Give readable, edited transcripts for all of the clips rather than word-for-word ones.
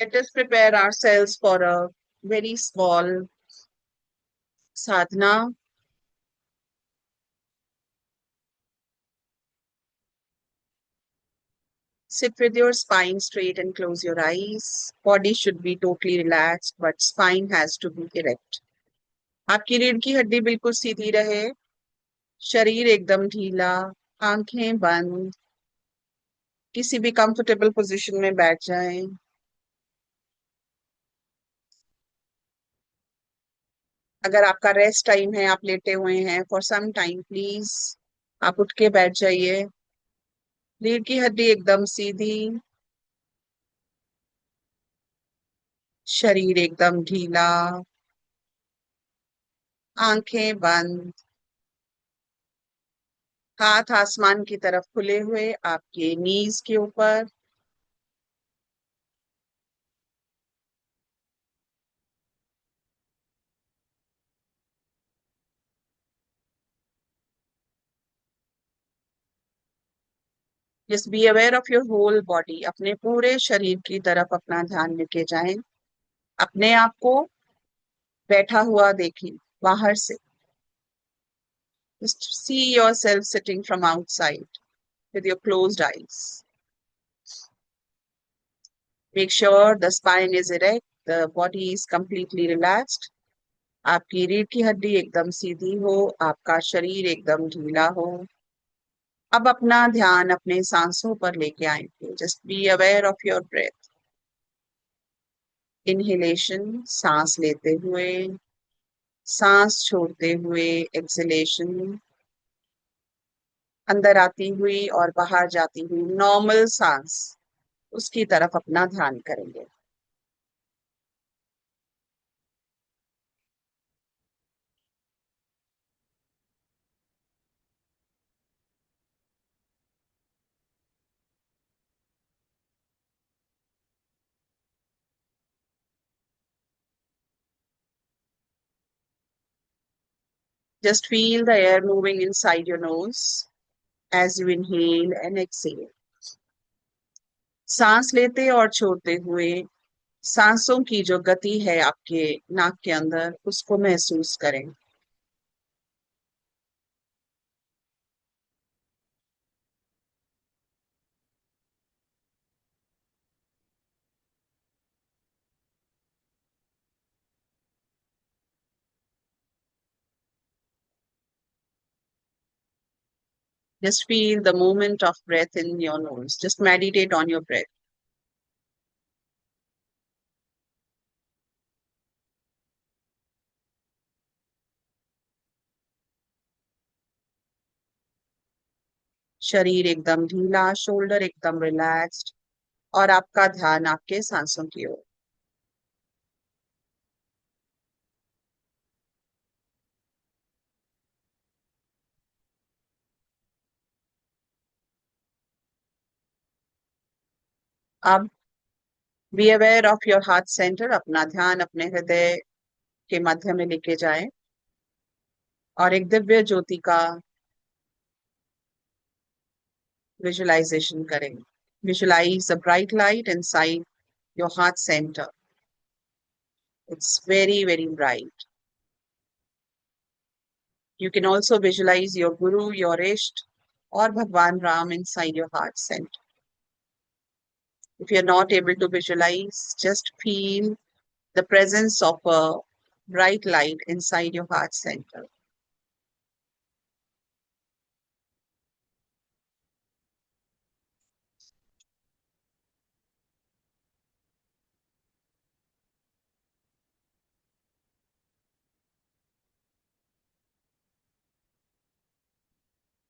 Let us prepare ourselves for a very small sadhana. Sit with your spine straight and close your eyes. Body should be totally relaxed, but spine has to be erect. आपकी रीढ़ की हड्डी बिल्कुल सीधी रहे, शरीर एकदम ढीला, आंखें बंद, किसी भी कंफर्टेबल पोजीशन में बैठ जाएं। अगर आपका रेस्ट टाइम है, आप लेटे हुए हैं फॉर सम टाइम, प्लीज आप उठ के बैठ जाइए। रीढ़ की हड्डी एकदम सीधी, शरीर एकदम ढीला, आंखें बंद, हाथ आसमान की तरफ खुले हुए आपके नीज के ऊपर। Just be aware of your whole body, अपने पूरे शरीर की तरफ अपना ध्यान लेके जाएं। अपने आप को बैठा हुआ देखें बाहर से। Just see yourself sitting from outside with your closed eyes. Make sure the spine is erect, the body is completely relaxed. आपकी रीढ़ की हड्डी एकदम सीधी हो, आपका शरीर एकदम ढीला हो। अब अपना ध्यान अपने सांसों पर लेके आएंगे। Just be aware of your breath. Inhalation, सांस लेते हुए, सांस छोड़ते हुए एक्सहेलेशन, अंदर आती हुई और बाहर जाती हुई नॉर्मल सांस, उसकी तरफ अपना ध्यान करेंगे। Just feel the air moving inside your nose as you inhale and exhale. सांस लेते और छोड़ते हुए सांसों की जो गति है आपके नाक के अंदर, उसको महसूस करें। Just feel the movement of breath in your nose. Just meditate on your breath. शरीर एकदम ढीला, शोल्डर एकदम रिलैक्स्ड, और आपका ध्यान आपके सांसों की ओर। अब B aware of your heart centre, अपना ध्यान अपने हृदय के मध्य में लेके जाएं और एक दिव्य ज्योति का विजुअलाइजेशन करें। Visualize a bright light inside your heart center. It's very, very bright. You can also visualize your Guru, your Isht, or Bhagwan Ram inside your heart center. If you're not able to visualize, just feel the presence of a bright light inside your heart center.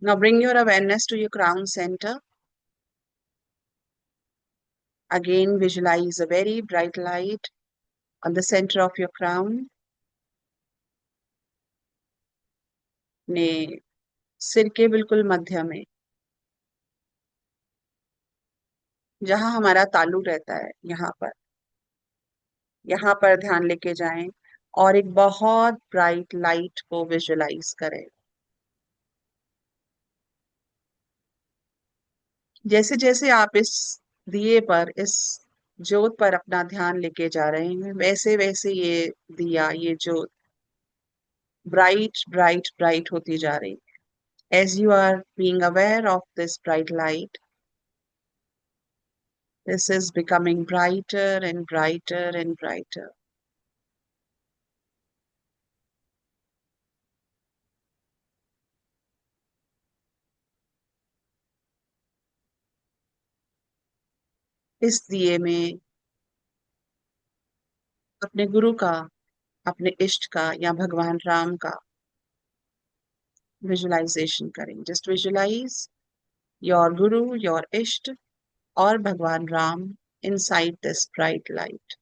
Now bring your awareness to your crown center. Again, visualize a very bright light on the center of your crown. ने सिर के बिल्कुल मध्य में, जहां हमारा तालु रहता है, यहाँ पर ध्यान लेके जाएं और एक बहुत ब्राइट लाइट को विजुअलाइज करें। जैसे जैसे आप इस दिए पर, इस ज्योत पर अपना ध्यान लेके जा रहे हैं, वैसे वैसे ये दिया, ये ज्योत ब्राइट ब्राइट ब्राइट होती जा रही है। As you are being aware of this bright light, this is becoming brighter and brighter and brighter. इस दिए में अपने गुरु का, अपने इष्ट का या भगवान राम का विजुलाइजेशन करें. Just visualise your Guru, your इष्ट और भगवान Ram inside this bright light.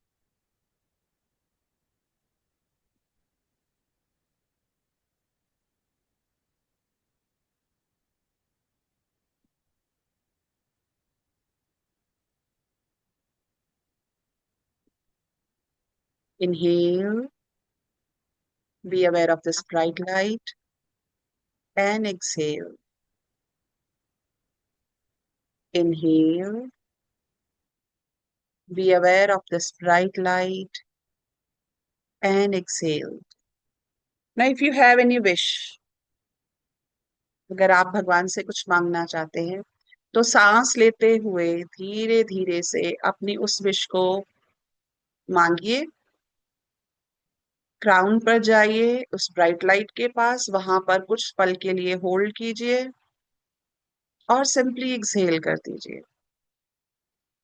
Inhale, be aware of this bright light, and exhale. Inhale, be aware of this bright light, and exhale. Now, if you have any wish, अगर आप भगवान से कुछ मांगना चाहते हैं, तो सांस लेते हुए धीरे धीरे से अपनी उस विश को मांगिए. क्राउन पर जाइए, उस ब्राइट लाइट के पास, वहां पर कुछ पल के लिए होल्ड कीजिए और सिंपली एक्सहेल कर दीजिए.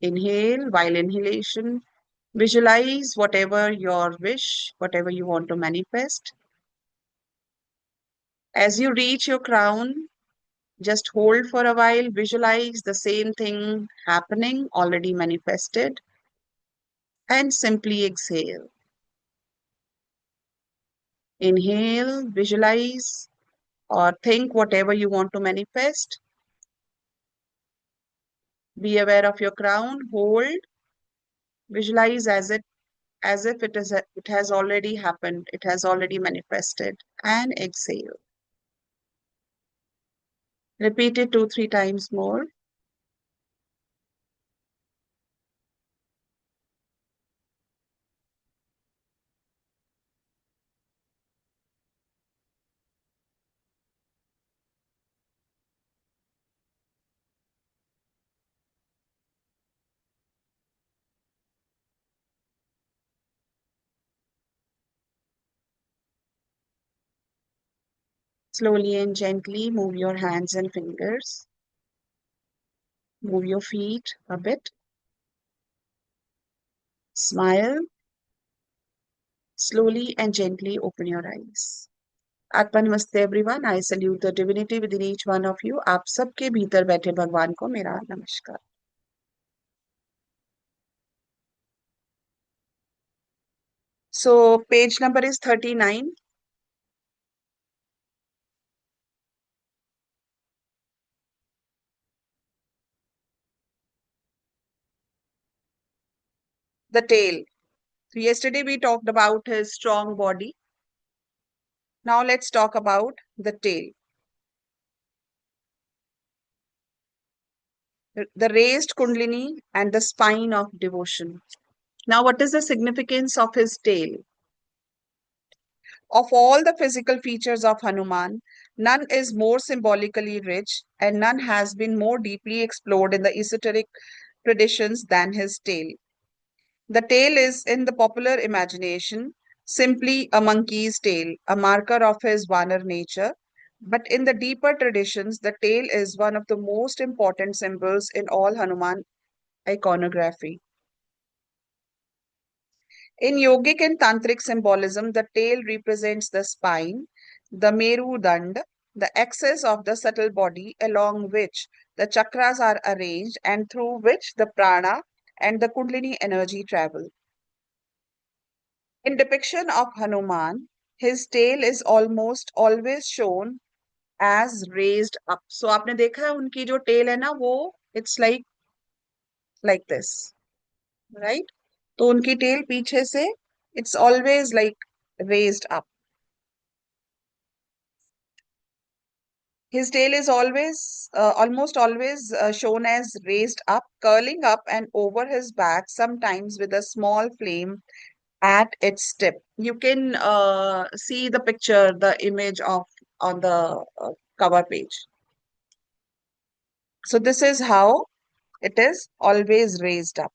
Inhale. While inhalation, visualize whatever your wish, whatever you want to manifest. As you reach your crown, just hold for a while, visualize the same thing happening, already manifested, and simply exhale. Inhale, visualize or think whatever you want to manifest. Be aware of your crown, hold, visualize as if it has already happened, it has already manifested, and exhale. Repeat it 2-3 times more. Slowly and gently move your hands and fingers. Move your feet a bit. Smile. Slowly and gently open your eyes. Atma namaste everyone. I salute the divinity within each one of you. आप सबके भीतर बैठे भगवान को मेरा नमस्कार. So page number is 39. The tail. So yesterday we talked about his strong body. Now let's talk about the tail. The raised kundalini and the spine of devotion. Now, what is the significance of his tail? Of all the physical features of Hanuman, none is more symbolically rich and none has been more deeply explored in the esoteric traditions than his tail. The tail is, in the popular imagination, simply a monkey's tail, a marker of his Vanar nature. But in the deeper traditions, the tail is one of the most important symbols in all Hanuman iconography. In yogic and tantric symbolism, the tail represents the spine, the Meru Dand, the axis of the subtle body along which the chakras are arranged and through which the prana and the kundalini energy travel. In depiction of Hanuman, his tail is almost always shown as raised up. So आपने देखा है उनकी जो tail है ना, वो it's like this, right? तो उनकी tail पीछे से it's always like raised up. His tail is always, almost always shown as raised up, curling up and over his back, sometimes with a small flame at its tip. You can see the picture, the image of on the cover page. So this is how it is always raised up,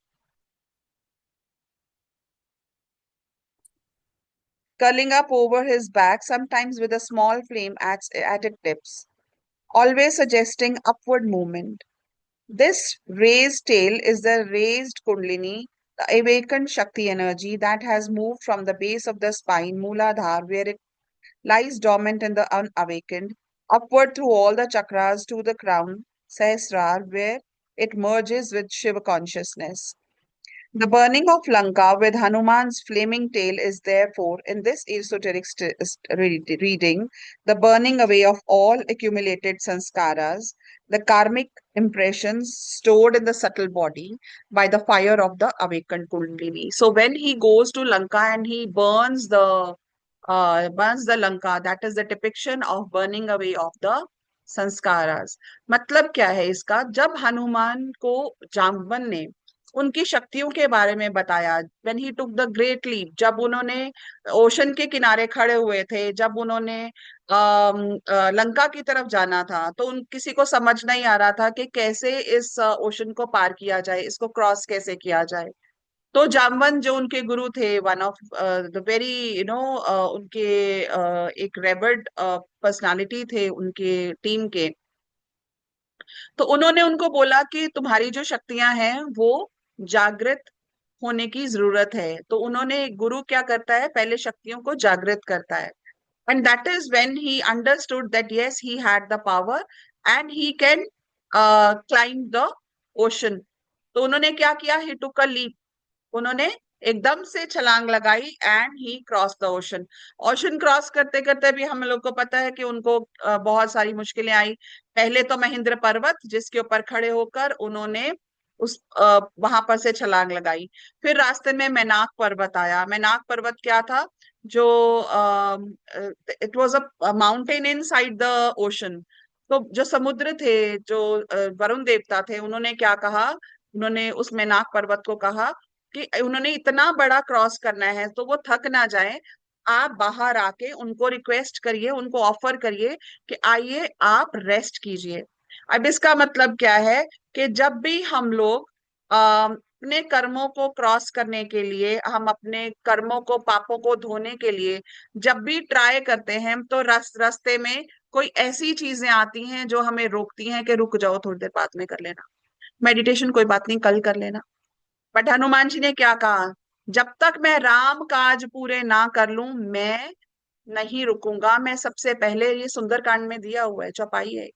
curling up over his back, sometimes with a small flame at its tips, always suggesting upward movement. This raised tail is the raised Kundalini, the awakened Shakti energy that has moved from the base of the spine, Mooladhara, where it lies dormant in the unawakened, upward through all the chakras to the crown, Sahasrara, where it merges with Shiva consciousness. The burning of Lanka with Hanuman's flaming tail is therefore, in this esoteric reading, the burning away of all accumulated sanskaras, the karmic impressions stored in the subtle body by the fire of the awakened Kundalini. So when he goes to Lanka and he burns the Lanka, that is the depiction of burning away of the samskaras. मतलब क्या है इसका? जब हनुमान को जाम्बवन ने उनकी शक्तियों के बारे में बताया, when he took the great leap, जब उन्होंने ओशन के किनारे खड़े हुए थे, जब उन्होंने लंका की तरफ जाना था, तो उन किसी को समझ नहीं आ रहा था कि कैसे इस ओशन को पार किया जाए, इसको क्रॉस कैसे किया जाए। तो जामवन जो उनके गुरु थे, वन ऑफ द वेरी उनके एक रेवर्ड पर्सनालिटी थे उनके टीम के, तो उन्होंने उनको बोला कि तुम्हारी जो शक्तियां हैं वो जागृत होने की जरूरत है। तो उन्होंने, गुरु क्या करता है, पहले शक्तियों को जागृत करता है, and that is when he understood that yes, he had the power and he can climb the ocean. तो उन्होंने क्या किया, he took a leap, उन्होंने एकदम से छलांग लगाई and he cross the ocean. Ocean cross करते करते भी हम लोग को पता है कि उनको बहुत सारी मुश्किलें आई। पहले तो महेंद्र पर्वत, जिसके ऊपर खड़े होकर उन्होंने उस वहां पर से छलांग लगाई। फिर रास्ते में मैनाक पर्वत आया। मैनाक पर्वत क्या था? जो it was a mountain in side the ocean. तो जो समुद्र थे, जो वरुण देवता थे, उन्होंने क्या कहा, उन्होंने उस मैनाक पर्वत को कहा कि उन्होंने इतना बड़ा क्रॉस करना है तो वो थक ना जाए, आप बाहर आके उनको रिक्वेस्ट करिए, उनको ऑफर करिए कि आइए आप रेस्ट कीजिए। अब इसका मतलब क्या है कि जब भी हम लोग अपने कर्मों को क्रॉस करने के लिए, हम अपने कर्मों को, पापों को धोने के लिए जब भी ट्राई करते हैं, तो रास्ते में कोई ऐसी चीजें आती हैं जो हमें रोकती हैं कि रुक जाओ, थोड़ी देर बाद में कर लेना, मेडिटेशन कोई बात नहीं, कल कर लेना। बट हनुमान जी ने क्या कहा, जब तक मैं राम काज पूरे ना कर लूं, मैं नहीं रुकूंगा। मैं सबसे पहले, ये सुंदरकांड में दिया हुआ है, चौपाई है,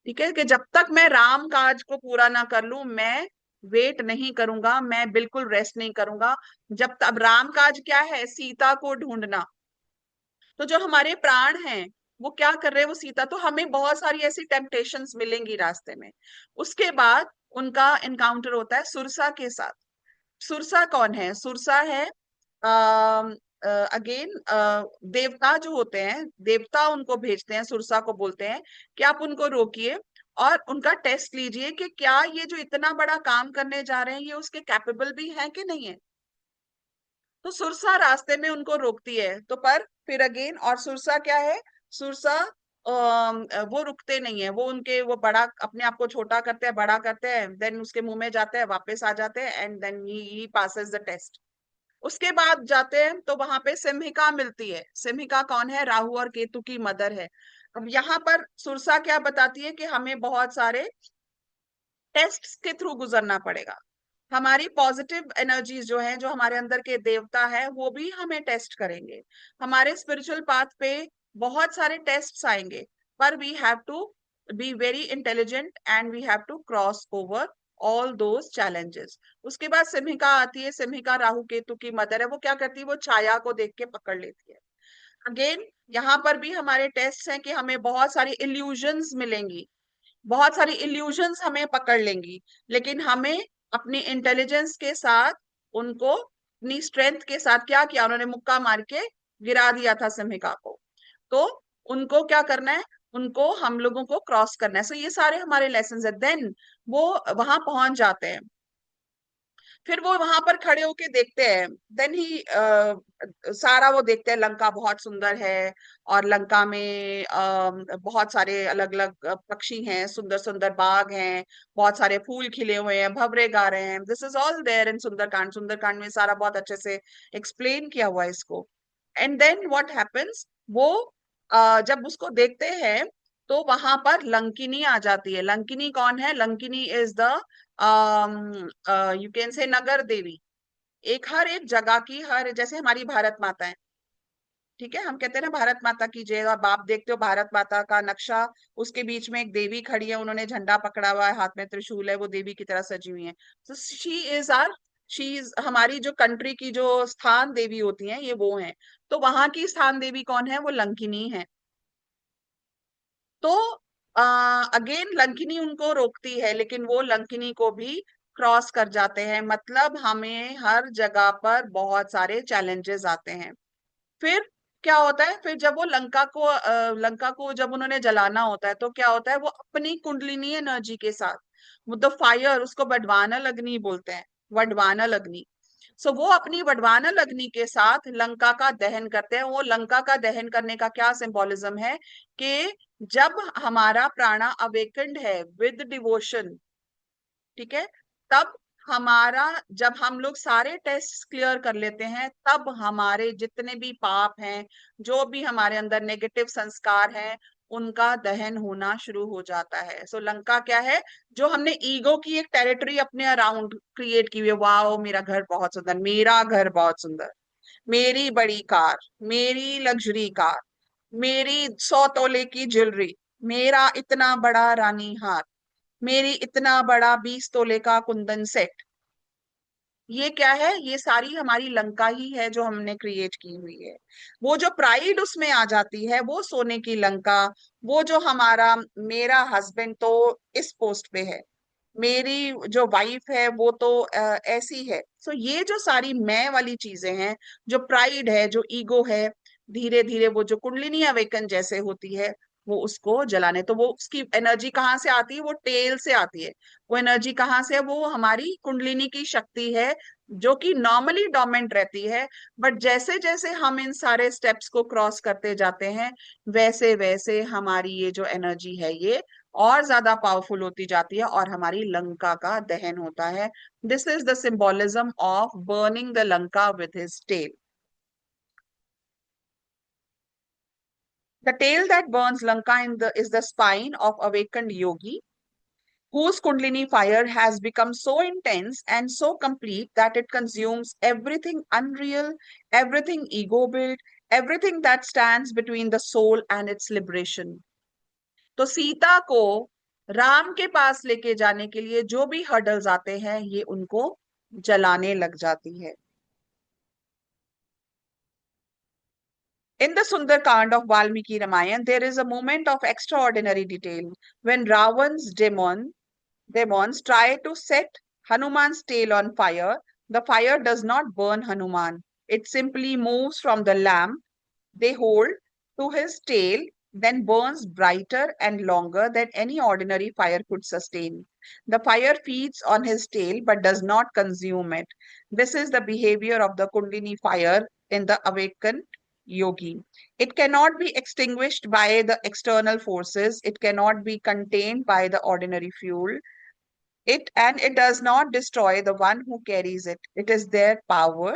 ठीक है, कि जब तक मैं राम काज को पूरा ना कर लूं, मैं वेट नहीं करूंगा, मैं बिल्कुल रेस्ट नहीं करूंगा। जब तक राम काज क्या है, सीता को ढूंढना। तो जो हमारे प्राण हैं वो क्या कर रहे हैं, वो सीता, तो हमें बहुत सारी ऐसी टेम्पटेशंस मिलेंगी रास्ते में। उसके बाद उनका एनकाउंटर होता है सुरसा के साथ। सुरसा कौन है? सुरसा है अगेन देवता जो होते हैं, देवता उनको भेजते हैं, सुरसा को बोलते हैं कि आप उनको रोकिए और उनका टेस्ट लीजिए कि क्या ये जो इतना बड़ा काम करने जा रहे हैं ये उसके कैपेबल भी हैं कि नहीं है। तो सुरसा रास्ते में उनको रोकती है, तो पर फिर अगेन, और सुरसा क्या है, सुरसा वो रुकते नहीं है, वो उनके, वो बड़ा अपने आप को छोटा करते हैं, बड़ा करते हैं, देन उसके मुंह में जाते हैं, वापस आ जाते हैं, and then he passes the test. उसके बाद जाते हैं तो वहां पे सिम्हिका मिलती है। सिम्हिका कौन है? राहु और केतु की मदर है। अब यहाँ पर सुरसा क्या बताती है कि हमें बहुत सारे टेस्ट के थ्रू गुजरना पड़ेगा। हमारी पॉजिटिव एनर्जीज जो है, जो हमारे अंदर के देवता है, वो भी हमें टेस्ट करेंगे। हमारे स्पिरिचुअल पाथ पे बहुत सारे टेस्ट्स आएंगे, पर we have to be very intelligent and we have to cross over all those challenges. उसके बाद सिम्हिका आती है। सिम्हिका राहु केतु की मदर है। वो क्या करती है, वो छाया को देख के पकड़ लेती है। अगेन यहाँ पर भी हमारे टेस्ट हैं कि हमें बहुत सारी इल्यूजन्स मिलेंगी, बहुत सारी इल्यूजन्स हमें पकड़ लेंगी, लेकिन हमें अपनी इंटेलिजेंस के साथ उनको, अपनी स्ट्रेंथ के साथ क्या किया, उन्होंने मुक्का मार के गिरा दिया था सिम्हिका को। तो उनको क्या करना है, उनको हम लोगों को क्रॉस करना है। सो ये सारे हमारे लेसन है। देन वो वहां पहुंच जाते हैं, फिर वो वहां पर खड़े होके देखते हैं। देन ही सारा वो देखते हैं, लंका बहुत सुंदर है, और लंका में बहुत सारे अलग अलग पक्षी हैं, सुंदर सुंदर बाग हैं, बहुत सारे फूल खिले हुए हैं, भवरे गा रहे हैं। This is all there in Sundarkand. Sundarkand में सारा बहुत अच्छे से एक्सप्लेन किया हुआ है इसको। एंड देन व्हाट हैपेंस, वो जब उसको देखते हैं तो वहां पर लंकिनी आ जाती है। लंकिनी कौन है? Lankini is the you can say नगर देवी। एक हर एक जगह की, हर जैसे हमारी भारत माता है, ठीक है, हम कहते हैं ना भारत माता की जय। अब आप देखते हो भारत माता का नक्शा, उसके बीच में एक देवी खड़ी है, उन्होंने झंडा पकड़ा हुआ है, हाथ में त्रिशूल है, वो देवी की तरह सजी हुई है। तो शी इज हमारी जो कंट्री की जो स्थान देवी होती हैं, ये वो हैं। तो वहां की स्थान देवी कौन है? वो लंकिनी है। तो अगेन लंकिनी उनको रोकती है, लेकिन वो लंकिनी को भी क्रॉस कर जाते हैं। मतलब हमें हर जगह पर बहुत सारे चैलेंजेस आते हैं। फिर क्या होता है? फिर जब वो लंका को जब उन्होंने जलाना होता है, तो क्या होता है? वो अपनी कुंडलिनी एनर्जी के साथ, वो द फायर, उसको वडवानल अग्नि बोलते हैं, वडवानल अग्नि। सो वो अपनी वडवानल अग्नि के साथ लंका का दहन करते हैं। वो लंका का दहन करने का क्या सिंबोलिज्म है? कि जब हमारा प्राणा अवेकन्ड है विद डिवोशन, ठीक है, तब हमारा, जब हम लोग सारे टेस्ट क्लियर कर लेते हैं, तब हमारे जितने भी पाप हैं, जो भी हमारे अंदर नेगेटिव संस्कार हैं, उनका दहन होना शुरू हो जाता है। सो लंका क्या है? जो हमने ईगो की एक टेरिटरी अपने अराउंड क्रिएट की हुई है। वाओ, मेरा घर बहुत सुंदर, मेरा घर बहुत सुंदर, मेरी बड़ी कार, मेरी लग्जरी कार, मेरी 100 तोले की ज्वेलरी, मेरा इतना बड़ा रानी हार, मेरी इतना बड़ा 20 तोले का कुंदन सेट। ये क्या है? ये सारी हमारी लंका ही है जो हमने क्रिएट की हुई है। वो जो प्राइड उसमें आ जाती है, वो सोने की लंका। वो जो हमारा, मेरा हस्बैंड तो इस पोस्ट पे है, मेरी जो वाइफ है वो तो ऐसी है। सो ये जो सारी मैं वाली चीजें हैं, जो प्राइड है, जो ईगो है, धीरे धीरे वो जो कुंडलिनी अवेकन जैसे होती है, वो उसको जलाने, तो वो उसकी एनर्जी कहाँ से आती है? वो टेल से आती है। वो एनर्जी कहाँ से है? वो हमारी कुंडलिनी की शक्ति है, जो कि नॉर्मली डोमेंट रहती है। बट जैसे जैसे हम इन सारे स्टेप्स को क्रॉस करते जाते हैं, वैसे वैसे हमारी ये जो एनर्जी है, ये और ज्यादा पावरफुल होती जाती है, और हमारी लंका का दहन होता है। This is the symbolism of burning the Lanka with his tail. The tail that burns Lanka is the spine of awakened yogi, whose Kundalini fire has become so intense and so complete that it consumes everything unreal, everything ego built, everything that stands between the soul and its liberation. तो सीता को राम के पास लेके जाने के लिए जो भी hurdles आते हैं, ये उनको जलाने लग जाती है। In the Sundarkand of Valmiki Ramayana, there is a moment of extraordinary detail when Ravan's demons try to set Hanuman's tail on fire. The fire does not burn Hanuman. It simply moves from the lamp they hold to his tail, then burns brighter and longer than any ordinary fire could sustain. The fire feeds on his tail but does not consume it. This is the behavior of the Kundalini fire in the awakened yogi. It cannot be extinguished by the external forces, it cannot be contained by the ordinary fuel. It does not destroy the one who carries it. It is their power,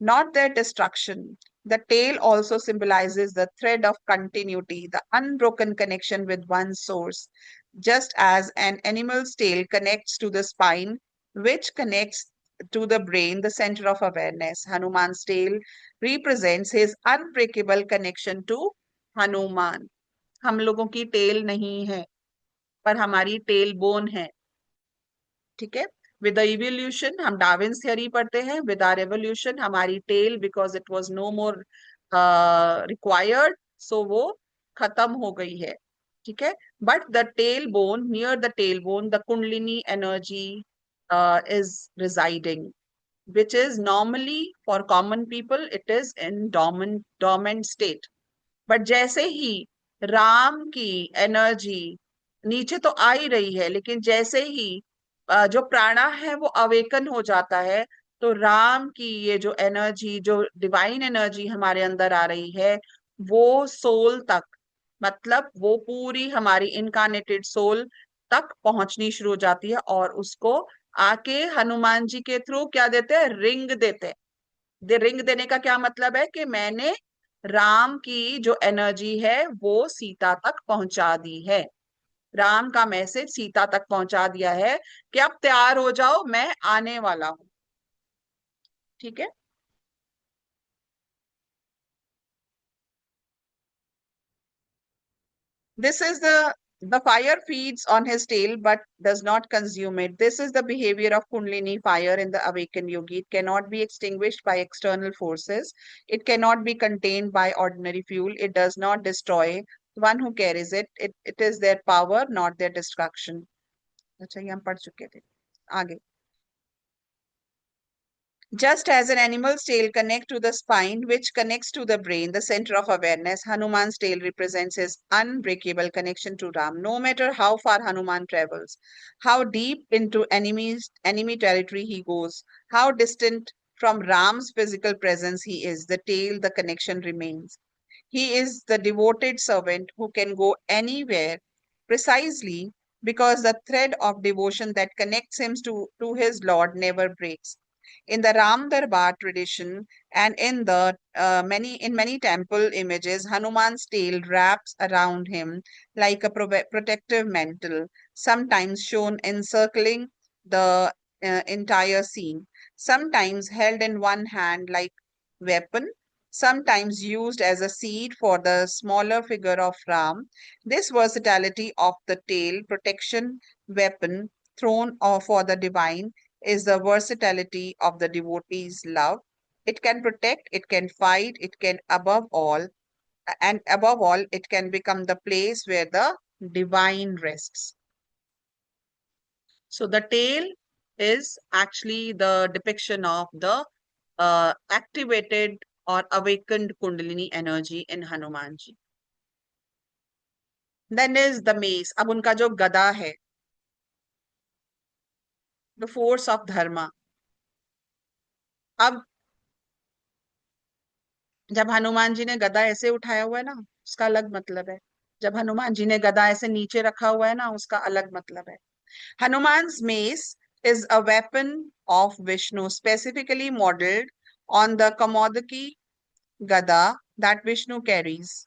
not their destruction. The tail also symbolizes the thread of continuity, the unbroken connection with one's source, just as an animal's tail connects to the spine, which connects to the brain, the center of awareness. Hanuman's tail represents his unbreakable connection to Hanuman. हम लोगों की tell नहीं है, पर हमारी tail bone है, ठीक है। विद द इवोल्यूशन, हम डार्विन्स थ्योरी पढ़ते हैं, विद आर एवोल्यूशन हमारी tail, because it was no more required, so वो खत्म हो गई है, ठीक है। But the tail bone, near the tail bone, the kundalini energy is residing, which is normally for common people it is in dormant state. But जैसे ही राम की energy नीचे तो आ ही रही है, लेकिन जैसे ही जो प्राणा है वो अवेकन हो जाता है, तो राम की ये जो एनर्जी, जो डिवाइन एनर्जी हमारे अंदर आ रही है, वो सोल तक, मतलब वो पूरी हमारी इनकारनेटेड सोल तक पहुंचनी शुरू हो जाती है, और उसको आके हनुमान जी के थ्रू क्या देते हैं, रिंग देते हैं। रिंग देने का क्या मतलब है कि मैंने राम की जो एनर्जी है वो सीता तक पहुंचा दी है, राम का मैसेज सीता तक पहुंचा दिया है कि अब तैयार हो जाओ, मैं आने वाला हूं। ठीक है। This is the fire feeds on his tail but does not consume it. This is the behavior of Kundalini fire in the awakened yogi. It cannot be extinguished by external forces. It cannot be contained by ordinary fuel. It does not destroy the one who carries it. It is their power, not their destruction. अच्छा, ये हम पढ़ चुके थे। आगे। Just as an animal's tail connects to the spine, which connects to the brain, the center of awareness, Hanuman's tail represents his unbreakable connection to Ram. No matter how far Hanuman travels, how deep into enemy territory he goes, how distant from Ram's physical presence he is, the tail, the connection remains. He is the devoted servant who can go anywhere precisely because the thread of devotion that connects him to his Lord never breaks. In the Ram Darbar tradition and in many temple images, Hanuman's tail wraps around him like a protective mantle, sometimes shown encircling the entire scene, sometimes held in one hand like weapon, sometimes used as a seat for the smaller figure of Ram. This versatility of the tail, protection, weapon, throne, or for the divine is the versatility of the devotee's love. It can protect, it can fight, it can above all, it can become the place where the divine rests. So the tail is actually the depiction of the activated or awakened Kundalini energy in Hanuman ji. Then is the mace. अब उनका जो गदा है, the force of dharma. अब जब हनुमान जी ने गदा ऐसे उठाया हुआ है ना, उसका अलग मतलब है। जब हनुमान जी ने गदा ऐसे नीचे रखा हुआ है ना, उसका अलग मतलब है। Hanuman's mace is a weapon of Vishnu, specifically modeled on the Kamodaki Gada that Vishnu carries.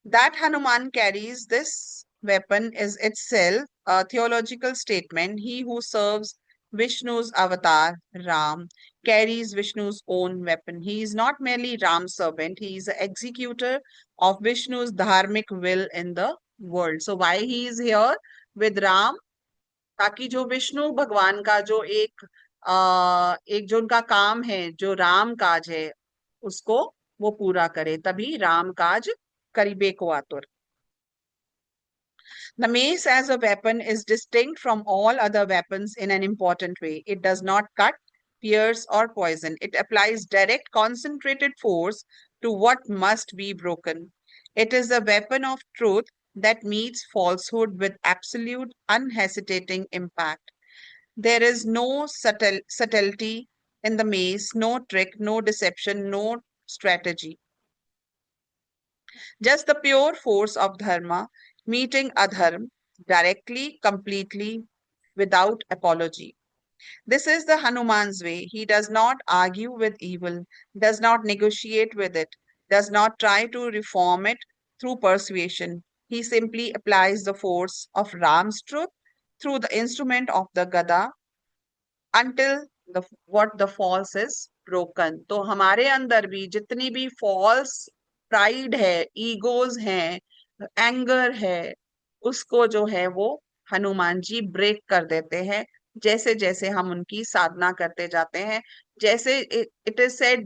That Hanuman carries this weapon is itself a theological statement. He who serves Vishnu's avatar, Ram, carries Vishnu's own weapon. He is not merely Ram's servant, he is the executor of Vishnu's dharmic will in the world. So, why he is here with Ram? ताकि जो विष्णु भगवान का जो एक जो उनका काम है, जो राम काज है, उसको वो पूरा करे, तभी राम काज करीबे को आतुर। The mace as a weapon is distinct from all other weapons in an important way. It does not cut, pierce, or poison. It applies direct, concentrated force to what must be broken. It is the weapon of truth that meets falsehood with absolute, unhesitating impact. There is no subtlety in the maze, no trick, no deception, no strategy. Just the pure force of dharma meeting adharma directly, completely, without apology. This is the Hanuman's way. He does not argue with evil, does not negotiate with it, does not try to reform it through persuasion. He simply applies the force of Ram's truth through the instrument of the Gada until the false is broken. तो हमारे अंदर भी जितनी भी false pride है, egos हैं, anger है, उसको जो है वो हनुमान जी ब्रेक कर देते हैं, जैसे जैसे हम उनकी साधना करते जाते हैं। जैसे इट इज सेड,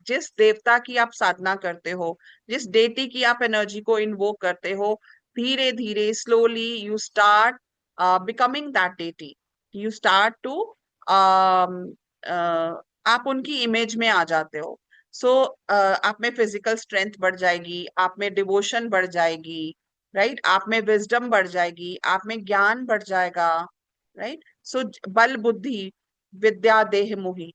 जिस देवता की आप साधना करते हो, जिस डेटी की आप एनर्जी को इन्वोक करते हो, धीरे धीरे slowly you start becoming that deity, you start to आप उनकी इमेज में आ जाते हो। सो आप में फिजिकल स्ट्रेंथ बढ़ जाएगी, आप में डिवोशन बढ़ जाएगी, राइट, आप में विजडम बढ़ जाएगी, आप में ज्ञान बढ़ जाएगा, राइट। सो बल बुद्धि विद्या देह मोहि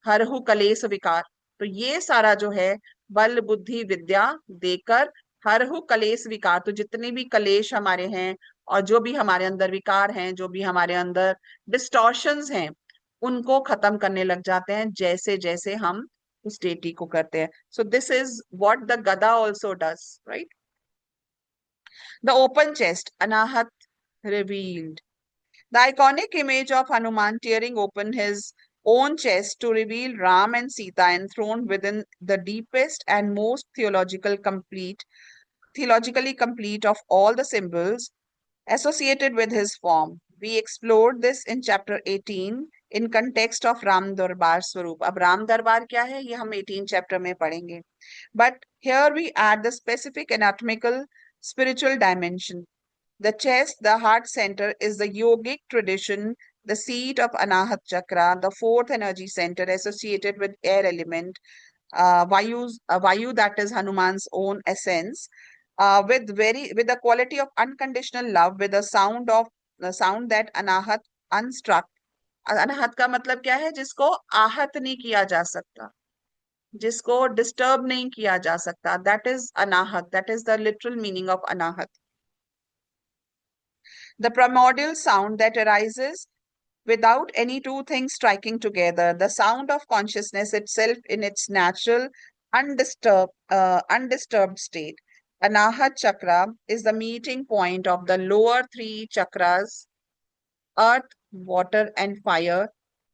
हरहु कलेश विकार। तो ये सारा जो है, बल बुद्धि विद्या देकर हरहु कलेश विकार, तो जितने भी कलेश हमारे हैं और जो भी हमारे अंदर विकार हैं, जो भी हमारे अंदर डिस्टॉर्शंस हैं, उनको खत्म करने लग जाते हैं जैसे जैसे हम उस डेटी को करते हैं। So this is what the gada also does, right. The open chest Anahata revealed. The iconic image of Hanuman tearing open his own chest to reveal Ram and Sita enthroned within the deepest and most theologically complete of all the symbols associated with his form. We explored this in chapter 18 in context of Ram Darbar Swarup. अब राम दरबार क्या है ये हम 18 chapter में पढ़ेंगे. But here we add the specific anatomical spiritual dimension. The chest, the heart center, is the yogic tradition, the seat of Anahat Chakra, the fourth energy center associated with air element, Vayu that is Hanuman's own essence, with the quality of unconditional love, with the sound that Anahat unstruck. अनाहत का मतलब क्या है? जिसको आहत नहीं किया जा सकता, जिसको डिस्टर्ब नहीं किया जा सकता, that is Anahata. That is the literal meaning of Anahata. The primordial sound that arises without any two things striking together, the sound of consciousness itself in its natural, undisturbed state. Anahat chakra is the meeting point of the lower three chakras: earth, water, and fire,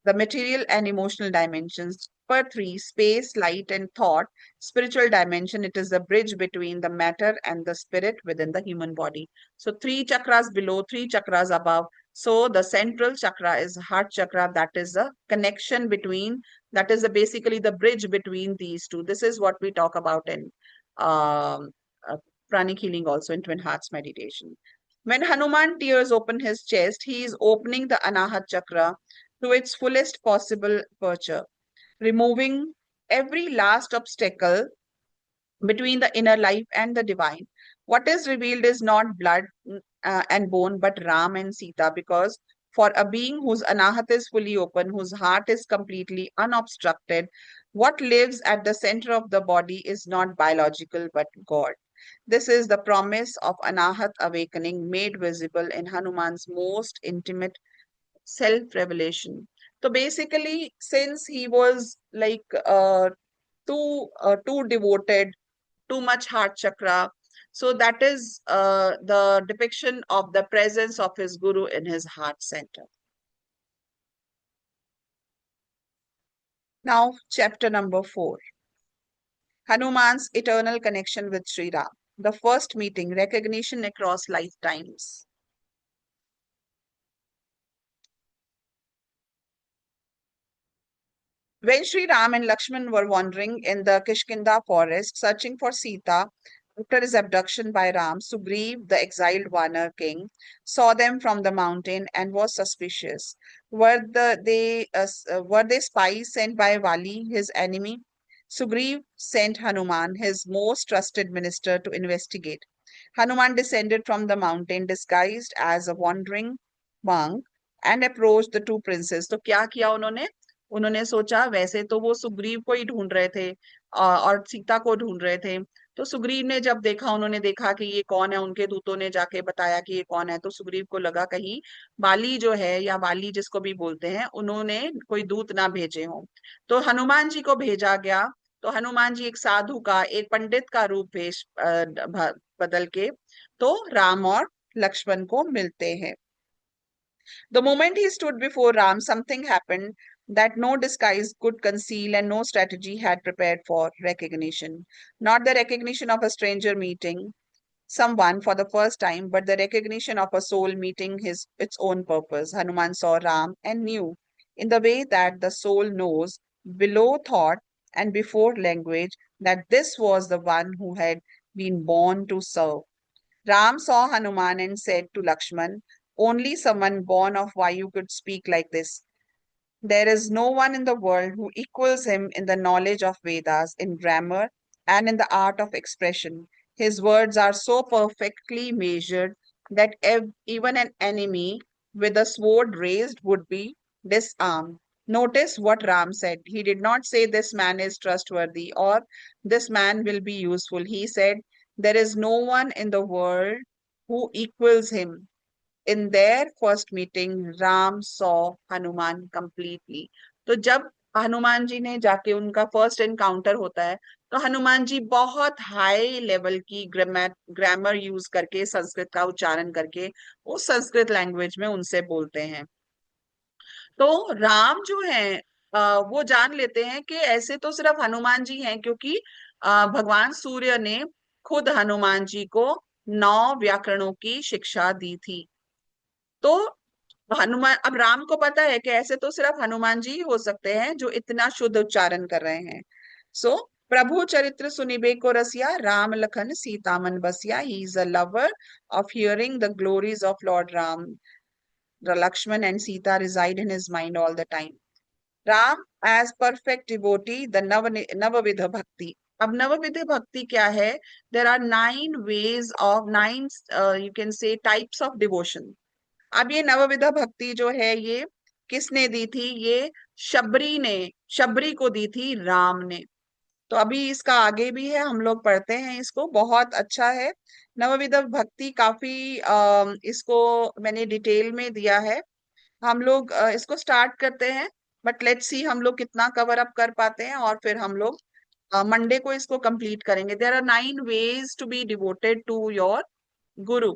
the material and emotional dimensions. Per three, space, light, and thought, spiritual dimension. It is the bridge between the matter and the spirit within the human body. So, three chakras below, three chakras above. So, the central chakra is heart chakra. That is the connection between, that is basically the bridge between these two. This is what we talk about in um, uh, pranic healing, also in Twin Hearts meditation. When Hanuman tears open his chest, he is opening the Anahat Chakra to its fullest possible aperture, removing every last obstacle between the inner life and the divine. What is revealed is not blood and bone, but Ram and Sita, because for a being whose Anahat is fully open, whose heart is completely unobstructed, what lives at the center of the body is not biological but God. This is the promise of Anahat awakening made visible in Hanuman's most intimate self-revelation. So basically, since he was like too devoted, too much heart chakra, so that is the depiction of the presence of his guru in his heart center. Now, chapter number 4. Hanuman's eternal connection with Sri Ram. The first meeting, recognition across lifetimes. When Sri Ram and Lakshman were wandering in the Kishkinda forest, searching for Sita after his abduction by Ram, Sugriv, the exiled Vanar king, saw them from the mountain and was suspicious. Were they spies sent by Vali, his enemy? Sugriv sent Hanuman, his most trusted minister, to investigate. Hanuman descended from the mountain disguised as a wandering monk and approached the two princes. तो क्या किया उन्होंने? उन्होंने सोचा, वैसे तो वो सुग्रीव को ही ढूंढ रहे थे और सीता को ढूंढ रहे थे, तो सुग्रीव ने जब देखा, उन्होंने देखा कि ये कौन है, उनके दूतों ने जाके बताया कि ये कौन है, तो सुग्रीव को लगा कहीं बाली जो है, या वाली जिसको भी बोलते हैं, उन्होंने कोई दूत ना भेजे हों, तो हनुमान जी को भेजा गया. तो हनुमान जी एक साधु का, एक पंडित का रूप बदल के तो राम और लक्ष्मण को मिलते हैं. The moment he stood before Ram, something happened that no disguise could conceal and no strategy had prepared for: recognition. Not the recognition of a stranger meeting someone for the first time, but the recognition of a soul meeting its own purpose. Hanuman saw Ram and knew, in the way that the soul knows, below thought and before language, that this was the one who had been born to serve. Ram saw Hanuman and said to Lakshman, only someone born of Vayu could speak like this. There is no one in the world who equals him in the knowledge of Vedas, in grammar, and in the art of expression. His words are so perfectly measured that even an enemy with a sword raised would be disarmed. Notice what Ram said. He did not say this man is trustworthy or this man will be useful. He said there is no one in the world who equals him. In their first meeting, Ram saw Hanuman completely. तो जब हनुमान जी ने जाके उनका first encounter होता है, तो हनुमान जी बहुत high level की ग्रामर यूज करके, संस्कृत का उच्चारण करके, उस संस्कृत लैंग्वेज में उनसे बोलते हैं। तो राम जो है वो जान लेते हैं कि ऐसे तो सिर्फ हनुमान जी हैं, क्योंकि भगवान सूर्य ने खुद हनुमान जी को 9 व्याकरणों की शिक्षा दी थी। तो हनुमान, अब राम को पता है कि ऐसे तो सिर्फ हनुमान जी ही हो सकते हैं जो इतना शुद्ध उच्चारण कर रहे हैं। सो प्रभु चरित्र सुनिबे को रसिया, राम लखन सीता मन बसिया। He is a lover of hearing the glories of lord Ram. Lakshman and Sita reside in his mind all the time. Ram as perfect devotee, the Navavidha Bhakti. अब नवविध भक्ति क्या है? There are 9 ways of 9, you can say, types of devotion. अब ये नवविधा भक्ति जो है, ये किसने दी थी? ये शबरी को दी थी राम ने। तो अभी इसका आगे भी है, हम लोग पढ़ते हैं इसको, बहुत अच्छा है। नवविधा भक्ति काफी इसको मैंने डिटेल में दिया है। हम लोग इसको स्टार्ट करते हैं, बट लेट्स सी हम लोग कितना कवर अप कर पाते हैं, और फिर हम लोग मंडे को इसको कंप्लीट करेंगे। There are 9 ways to be devoted to your guru.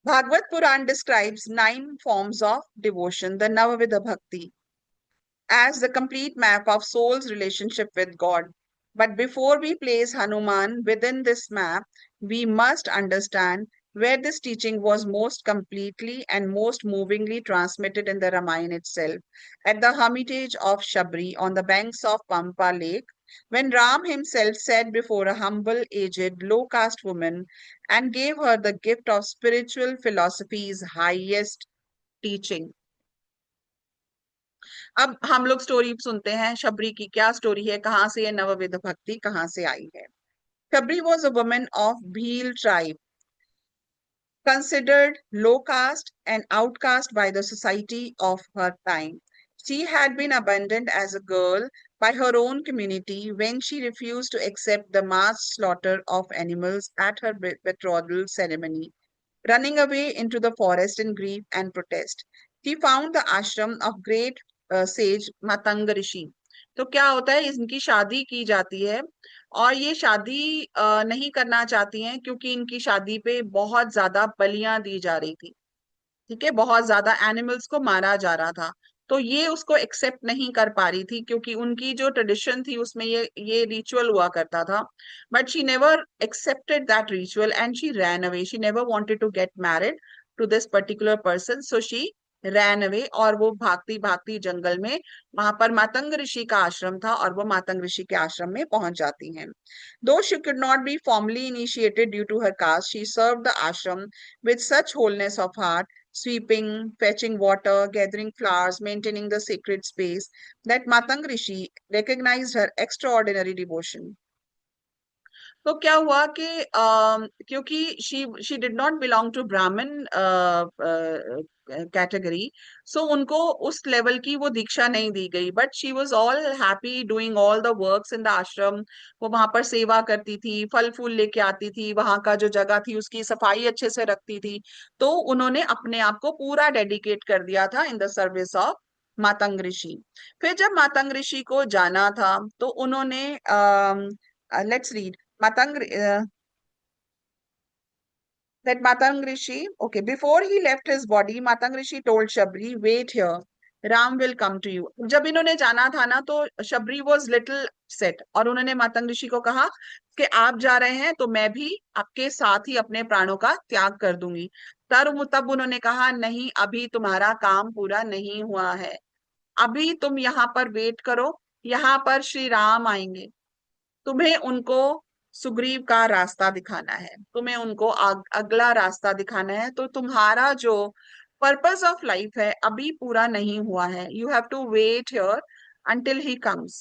Bhagavad Puran describes 9 forms of devotion, the Navavidha Bhakti, as the complete map of soul's relationship with God. But before we place Hanuman within this map, we must understand where this teaching was most completely and most movingly transmitted in the Ramayana itself, at the hermitage of Shabri on the banks of Pampa Lake, when Ram himself sat before a humble, aged, low caste woman and gave her the gift of spiritual philosophy's highest teaching. अब हम लोग story सुनते हैं शबरी की। क्या story है? कहाँ से ये नवविध भक्ति कहाँ से आई है? Shabari was a woman of Bhil tribe, considered low caste and outcast by the society of her time. She had been abandoned as a girl by her own community when she refused to accept the mass slaughter of animals at her betrothal ceremony, running away into the forest in grief and protest. She found the ashram of great sage Matanga Rishi. तो क्या होता है, इनकी शादी की जाती है, और ये शादी नहीं करना चाहती हैं क्योंकि इनकी शादी पे बहुत ज्यादा बलियां दी जा रही थी। ठीक है, बहुत ज्यादा एनिमल्स को मारा जा रहा था। तो ये उसको एक्सेप्ट नहीं कर पा रही थी, क्योंकि उनकी जो ट्रेडिशन थी उसमें ये रिचुअल हुआ करता था। But she never accepted that ritual and she ran away. She never wanted to get married to this particular person, so she ran away. और वो भागती भागती जंगल में, वहां पर मातंग ऋषि का आश्रम था, और वो मातंग ऋषि के आश्रम में पहुंच जाती हैं। Though she could not be formally initiated due to her caste, she serve the ashram with such wholeness of heart, sweeping, fetching water, gathering flowers, maintaining the sacred space, that Matang Rishi recognized her extraordinary devotion. तो क्या हुआ कि क्योंकि she did not belong to Brahmin category, सो उनको उस level की वो दीक्षा नहीं दी गई, but she was all happy doing all the works in the ashram. वो वहां पर सेवा करती थी, फल फूल लेके आती थी, वहां का जो जगह थी उसकी सफाई अच्छे से रखती थी। तो उन्होंने अपने आप को पूरा डेडिकेट कर दिया था in the service of Matang Rishi. फिर जब मातंग ऋषि को जाना था, तो उन्होंने let's read Matang, that Matang Rishi, okay, before he left his body, Matang Rishi told Shabri, wait here, Ram will come to you. जब इन्होंने जाना था ना, तो शबरी वॉज लिटिल सेट, और उन्होंने मातंग ऋषि को कहा कि आप जा रहे हैं तो मैं भी आपके साथ ही अपने प्राणों का त्याग कर दूंगी। तब उन्होंने कहा, नहीं, अभी तुम्हारा काम पूरा नहीं हुआ है, अभी तुम यहाँ पर वेट करो, यहाँ पर श्री राम आएंगे, तुम्हें उनको सुग्रीव का रास्ता दिखाना है, तुम्हें उनको अगला रास्ता दिखाना है। तो तुम्हारा जो पर्पस ऑफ लाइफ है, अभी पूरा नहीं हुआ है. You have to wait here until he comes.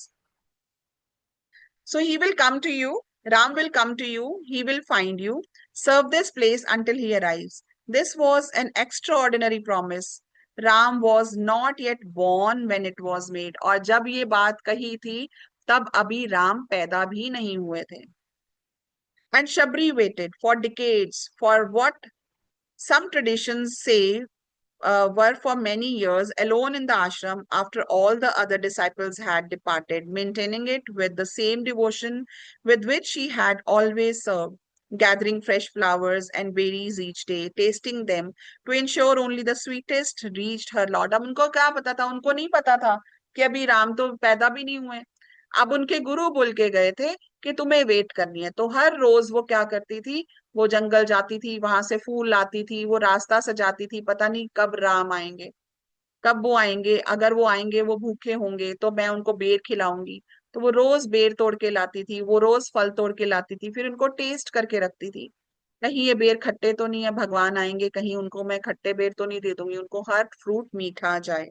So he will come to you, Ram will come to you, he will find you, serve this place until he arrives. This was an extraordinary promise. Ram was not yet born when it was made. और जब ये बात कही थी तब अभी राम पैदा भी नहीं हुए थे. And Shabri waited for decades for what some traditions say were for many years alone in the ashram after all the other disciples had departed, maintaining it with the same devotion with which she had always served, gathering fresh flowers and berries each day, tasting them to ensure only the sweetest reached her lord. अब उनको क्या पता था? उनको नहीं पता था कि अभी राम तो पैदा भी नहीं हुए. अब उनके गुरु बोल के गए थे कि तुम्हें वेट करनी है. तो हर रोज वो क्या करती थी? वो जंगल जाती थी, वहां से फूल लाती थी, वो रास्ता सजाती थी, पता नहीं कब राम आएंगे, कब वो आएंगे. अगर वो आएंगे, वो भूखे होंगे तो मैं उनको बेर खिलाऊंगी. तो वो रोज बेर तोड़ के लाती थी, वो रोज फल तोड़ के लाती थी, फिर उनको टेस्ट करके रखती थी. कहीं ये बेर खट्टे तो नहीं है, भगवान आएंगे, कहीं उनको मैं खट्टे बेर तो नहीं दे दूंगी, उनको हर फ्रूट मीठा जाए.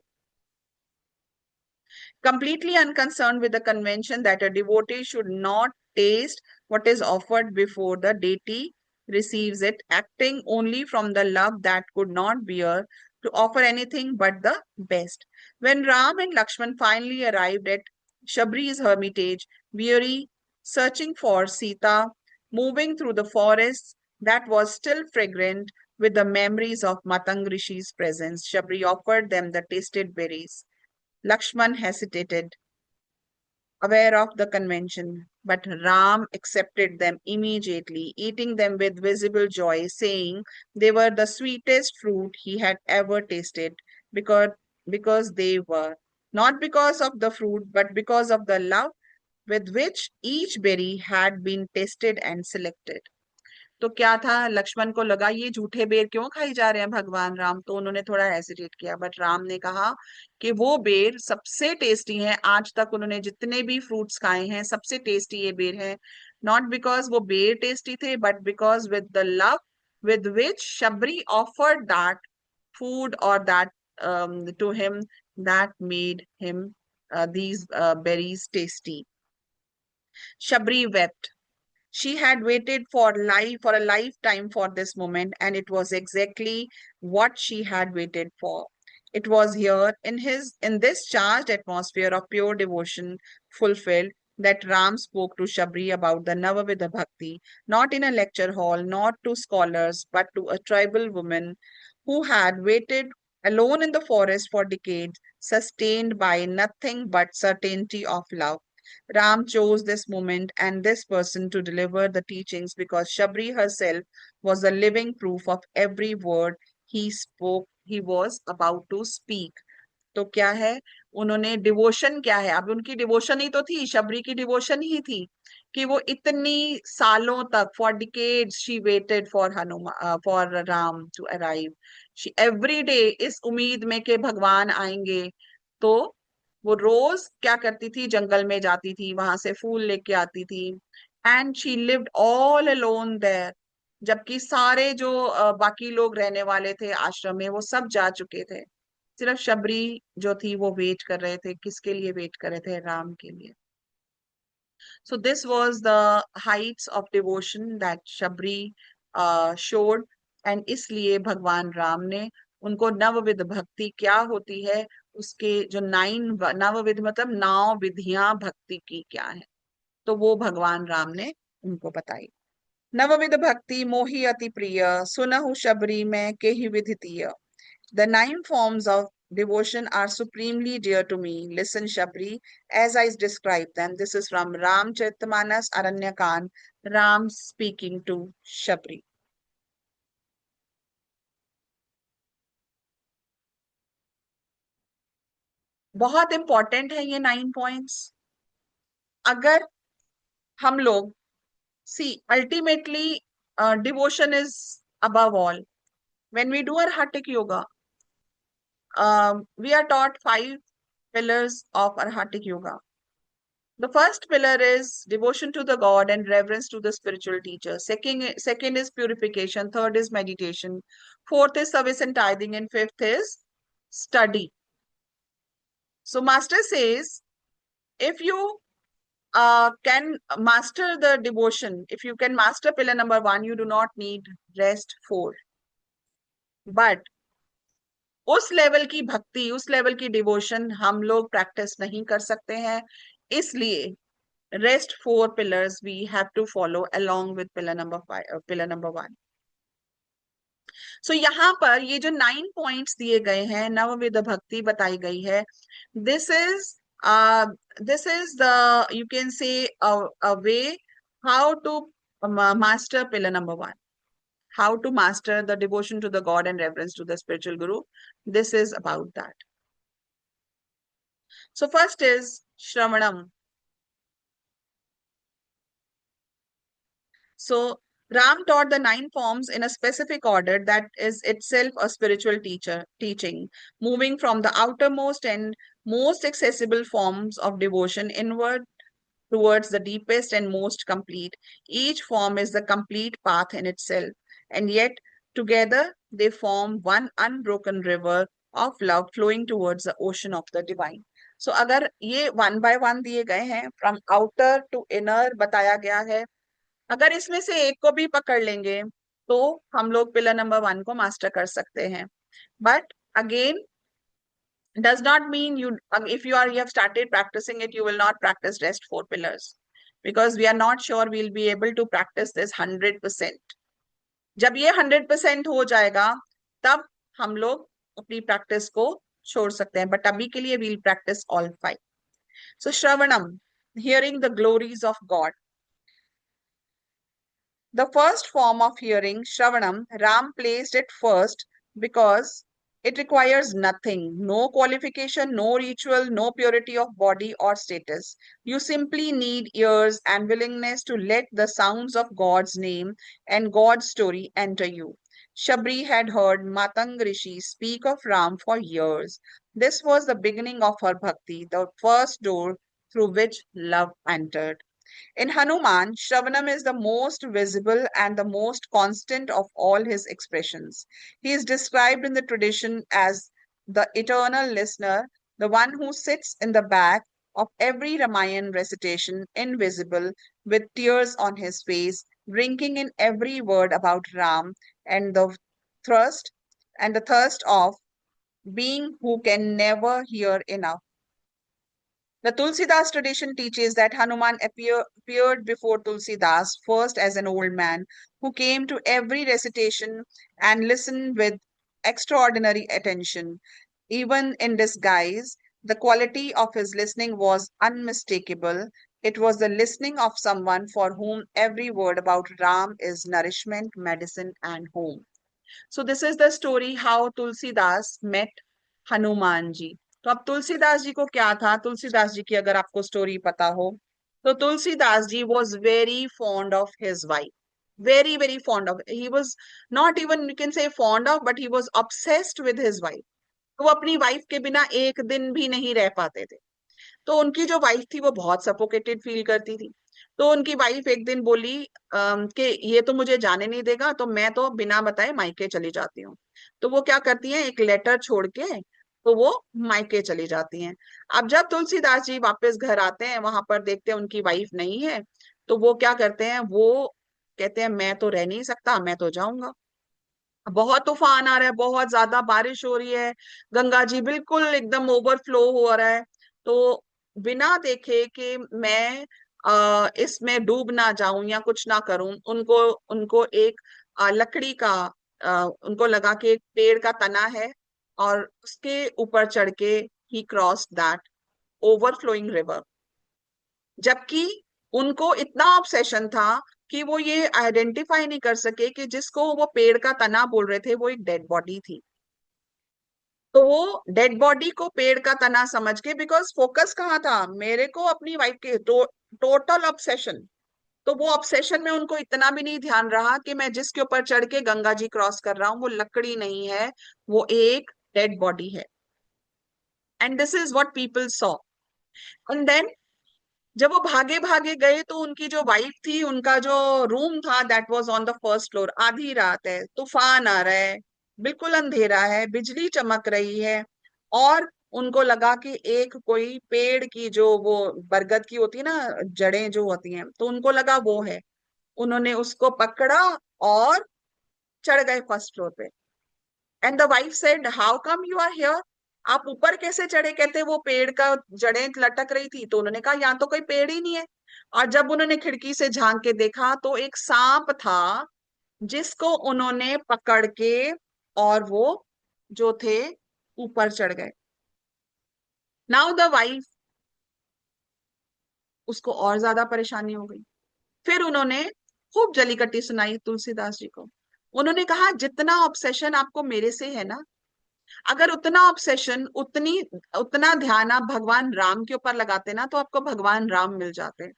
Completely unconcerned with the convention that a devotee should not taste what is offered before the deity receives it, acting only from the love that could not bear to offer anything but the best. When Ram and Lakshman finally arrived at Shabri's hermitage, weary, searching for Sita, moving through the forest that was still fragrant with the memories of Matang Rishi's presence, Shabri offered them the tasted berries. Lakshman hesitated, aware of the convention, but Ram accepted them immediately, eating them with visible joy, saying they were the sweetest fruit he had ever tasted because, because they were. Not because of the fruit, but because of the love with which each berry had been tasted and selected. तो क्या था, लक्ष्मण को लगा ये झूठे बेर क्यों खाई जा रहे हैं भगवान राम, तो उन्होंने थोड़ा हेसिटेट किया. बट राम ने कहा कि वो बेर सबसे टेस्टी है, आज तक उन्होंने जितने भी फ्रूट्स खाए हैं सबसे टेस्टी ये बेर है. नॉट बिकॉज वो बेर टेस्टी थे, but because with the love with which Shabri offered that food or that to him, that made him these berries tasty. Shabri wept. She had waited for a lifetime for this moment, and it was exactly what she had waited for. It was here in this charged atmosphere of pure devotion fulfilled that Ram spoke to Shabri about the Navavidha Bhakti, not in a lecture hall, not to scholars, but to a tribal woman who had waited alone in the forest for decades, sustained by nothing but certainty of love. Ram chose this moment and this person to deliver the teachings because Shabri herself was the living proof of every word he was about to speak. तो क्या है, उन्होंने devotion क्या है, अब उनकी devotion ही तो थी, शबरी की डिवोशन ही थी कि वो इतनी सालों तक, for decades she waited for Hanuman, for Ram to arrive. She every day इस उम्मीद में कि भगवान आएंगे. तो वो रोज क्या करती थी, जंगल में जाती थी, वहां से फूल लेके आती थी. And she lived all alone there, जबकि सारे जो बाकी लोग रहने वाले थे आश्रम में वो सब जा चुके थे. सिर्फ शबरी जो थी वो वेट कर रहे थे. किसके लिए वेट कर रहे थे? राम के लिए. So this was the Heights of devotion that Shabari showed. And इसलिए भगवान राम ने उनको नवविध भक्ति क्या होती है, उसके जो 9 नवविध मतलब 9 विधियां भक्ति की क्या है, तो वो भगवान राम ने उनको बताई. नवविध भक्ति मोहि अति प्रिय, सुनहु शबरी में के ही विधितीय. The 9 forms of devotion are supremely dear to me. Listen, Shabri, as I describe them. This is from Ramcharitmanas Aranyakand, Ram speaking to Shabri. बहुत इंपॉर्टेंट है ये 9 पॉइंट्स. अगर हम लोग see ultimately devotion is above all. When we do our Hattik yoga, we are taught 5 pillars of our Hattik yoga. The first pillar is devotion to the God and reverence to the spiritual teacher. Second is purification. Third is meditation. Fourth is service and tithing. And fifth is study. So Master says, if you can master the devotion, if you can master pillar number 1, you do not need rest 4. But उस level की भक्ति, उस level की devotion हम लोग practice नहीं कर सकते हैं, इसलिए rest 4 pillars we have to follow along with pillar number 5, pillar number 1. So यहाँ पर ये जो 9 points दिए गए हैं, नवविध भक्ति बताई गई है, this is the, you can say, a way how to master pillar number 1, how to master the devotion to the God and reverence to the spiritual guru. This is about that. So first is Shravanam. So Ram taught the 9 forms in a specific order that is itself a spiritual teaching, moving from the outermost and most accessible forms of devotion inward towards the deepest and most complete. Each form is the complete path in itself, and yet together they form one unbroken river of love flowing towards the ocean of the divine. So अगर ये 1 by 1 दिए गए हैं, from outer to inner बताया गया है, अगर इसमें से एक को भी पकड़ लेंगे तो हम लोग पिलर नंबर 1 को मास्टर कर सकते हैं. But again does not mean you, if you have started practicing it, you will not practice rest 4 pillars, because we are not sure we'll be able to practice this 100%. जब ये 100% हो जाएगा तब हम लोग अपनी प्रैक्टिस को छोड़ सकते हैं, बट अभी के लिए we'll practice all 5. So Shravanam, hearing the glories of God. The first form of hearing, Shravanam, Ram placed it first because it requires nothing, no qualification, no ritual, no purity of body or status. You simply need ears and willingness to let the sounds of God's name and God's story enter you. Shabri had heard Matang Rishi speak of Ram for years. This was the beginning of her bhakti, the first door through which love entered. In Hanuman, Shravanam is the most visible and the most constant of all his expressions. He is described in the tradition as the eternal listener, the one who sits in the back of every Ramayan recitation, invisible, with tears on his face, drinking in every word about Ram and thirst the thirst of being who can never hear enough. The Tulsidas tradition teaches that Hanuman appeared before Tulsidas first as an old man who came to every recitation and listened with extraordinary attention. Even in disguise, the quality of his listening was unmistakable. It was the listening of someone for whom every word about Ram is nourishment, medicine, and home. So this is the story how Tulsidas met Hanuman ji. तो अब तुलसीदास जी को क्या था, तुलसीदास जी की अगर आपको story पता हो, तो Tulsidas ji was very fond of his wife, very very fond of, he was not even, you can say, fond of, but he was obsessed with his wife. तो वो अपनी वाइफ के बिना एक दिन भी नहीं रह पाते थे. तो उनकी जो वाइफ थी वो बहुत सफोकेटेड फील करती थी. तो उनकी वाइफ एक दिन बोली कि ये तो मुझे जाने नहीं देगा, तो मैं तो बिना बताए मायके चली जाती हूँ. तो वो क्या करती हैं, एक लेटर छोड़ के तो वो मायके चली जाती हैं. अब जब तुलसीदास जी वापस घर आते हैं, वहां पर देखते हैं उनकी वाइफ नहीं है, तो वो क्या करते हैं, वो कहते हैं मैं तो रह नहीं सकता, मैं तो जाऊंगा. बहुत तूफान आ रहा है, बहुत ज्यादा बारिश हो रही है, गंगा जी बिल्कुल एकदम ओवरफ्लो हो रहा है. तो बिना देखे कि मैं इसमें डूब ना जाऊं या कुछ ना करूं, उनको उनको एक लकड़ी का, उनको लगा कि एक पेड़ का तना है और उसके ऊपर चढ़ के ही क्रॉस दैट ओवरफ्लोइंग रिवर. जबकि उनको इतना ऑब्सेशन था कि वो ये आइडेंटिफाई नहीं कर सके कि जिसको वो पेड़ का तना बोल रहे थे वो एक डेड बॉडी थी. तो वो डेड बॉडी को पेड़ का तना समझ के, बिकॉज फोकस कहाँ था, मेरे को अपनी वाइफ के टोटल ऑब्सेशन. तो वो ऑब्सेशन में उनको इतना भी नहीं ध्यान रहा कि मैं जिसके ऊपर चढ़ के गंगा जी क्रॉस कर रहा हूँ वो लकड़ी नहीं है, वो एक डेड बॉडी है. And this is what people saw. And then जब वो भागे भागे गए तो उनकी जो वाइफ थी, उनका जो रूम था, that was on the first floor. आधी रात है, तूफान आ रहा है, बिल्कुल अंधेरा है, बिजली चमक रही है, और उनको लगा कि एक कोई पेड़ की जो वो बरगद की होती है ना, जड़ें जो होती हैं, तो उनको लगा वो है। उन्होंने उसको पकड़ा और चढ़ गए फर्स्ट फ्लोर पे। And the wife said, how come you are here? आप ऊपर कैसे चढ़े? कहते वो पेड़ का जड़ें लटक रही थी। तो उन्होंने कहा यहाँ तो कोई पेड़ ही नहीं है। और जब उन्होंने खिड़की से झांक के देखा तो एक सांप था, जिसको उन्होंने पकड़ के, और वो जो थे ऊपर चढ़ गए। नाउ द वाइफ, उसको और ज्यादा परेशानी हो गई। फिर उन्होंने खूब जली कट्टी सुनाई तुलसीदास जी को। उन्होंने कहा, जितना ऑब्सेशन आपको मेरे से है ना, अगर उतना ऑब्सेशन, उतनी उतना ध्यान आप भगवान राम के ऊपर लगाते ना, तो आपको भगवान राम मिल जाते।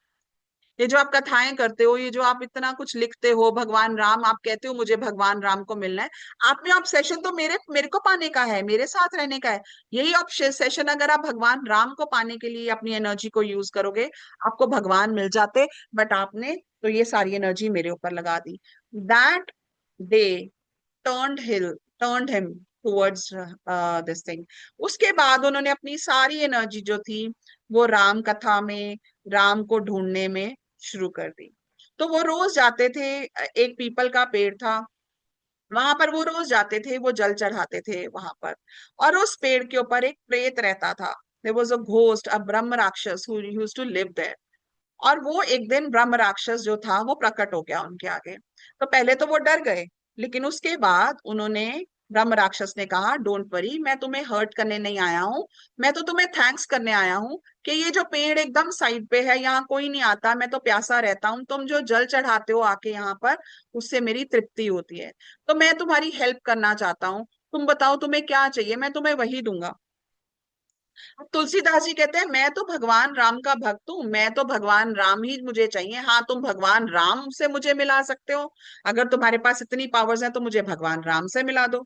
ये जो आप कथाएं करते हो, ये जो आप इतना कुछ लिखते हो भगवान राम, आप कहते हो मुझे भगवान राम को मिलना है, आप में ऑब्सेशन तो मेरे मेरे को पाने का है, मेरे साथ रहने का है। यही ऑब्सेशन अगर आप भगवान राम को पाने के लिए अपनी एनर्जी को यूज करोगे, आपको भगवान मिल जाते। बट आपने तो ये सारी एनर्जी मेरे ऊपर लगा दी। That day turned hill turned him towards this thing। उसके बाद उन्होंने अपनी सारी एनर्जी जो थी वो राम कथा में, राम को ढूंढने में शुरू कर दी। तो वो रोज जाते थे, एक पीपल का पेड़ था वहां पर, वो रोज जाते थे, वो जल चढ़ाते थे वहां पर। और उस पेड़ के ऊपर एक प्रेत रहता था। There was a ghost, a brahm rakshas who used to live there. और वो एक दिन ब्रह्म राक्षस जो था वो प्रकट हो गया उनके आगे। तो पहले तो वो डर गए, लेकिन उसके बाद उन्होंने, ब्रह्म राक्षस ने कहा, डोंट वरी, मैं तुम्हें हर्ट करने नहीं आया हूँ, मैं तो तुम्हें थैंक्स करने आया हूँ कि ये जो पेड़ एकदम साइड पे है, यहाँ कोई नहीं आता, मैं तो प्यासा रहता हूँ, तुम जो जल चढ़ाते हो आके यहाँ पर, उससे मेरी तृप्ति होती है, तो मैं तुम्हारी हेल्प करना चाहता हूँ। तुम बताओ तुम्हें क्या चाहिए, मैं तुम्हें वही दूंगा। तुलसीदास जी कहते हैं, मैं तो भगवान राम का भक्त हूँ, मैं तो भगवान राम ही मुझे चाहिए। हाँ, तुम भगवान राम से मुझे मिला सकते हो, अगर तुम्हारे पास इतनी पावर्स हैं तो मुझे भगवान राम से मिला दो।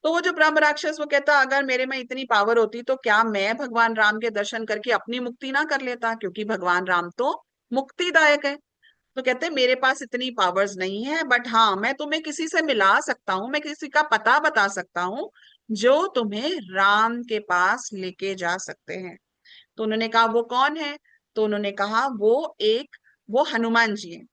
तो वो जो ब्रह्म राक्षस वो कहता, अगर मेरे में इतनी पावर होती तो क्या मैं भगवान राम के दर्शन करके अपनी मुक्ति ना कर लेता, क्योंकि भगवान राम तो मुक्तिदायक है। तो कहते हैं मेरे पास इतनी पावर्स नहीं है, बट हाँ, मैं तुम्हें किसी से मिला सकता हूँ, मैं किसी का पता बता सकता हूँ जो तुम्हें राम के पास लेके जा सकते हैं। तो उन्होंने कहा वो कौन है? तो उन्होंने कहा वो हनुमान जी हैं।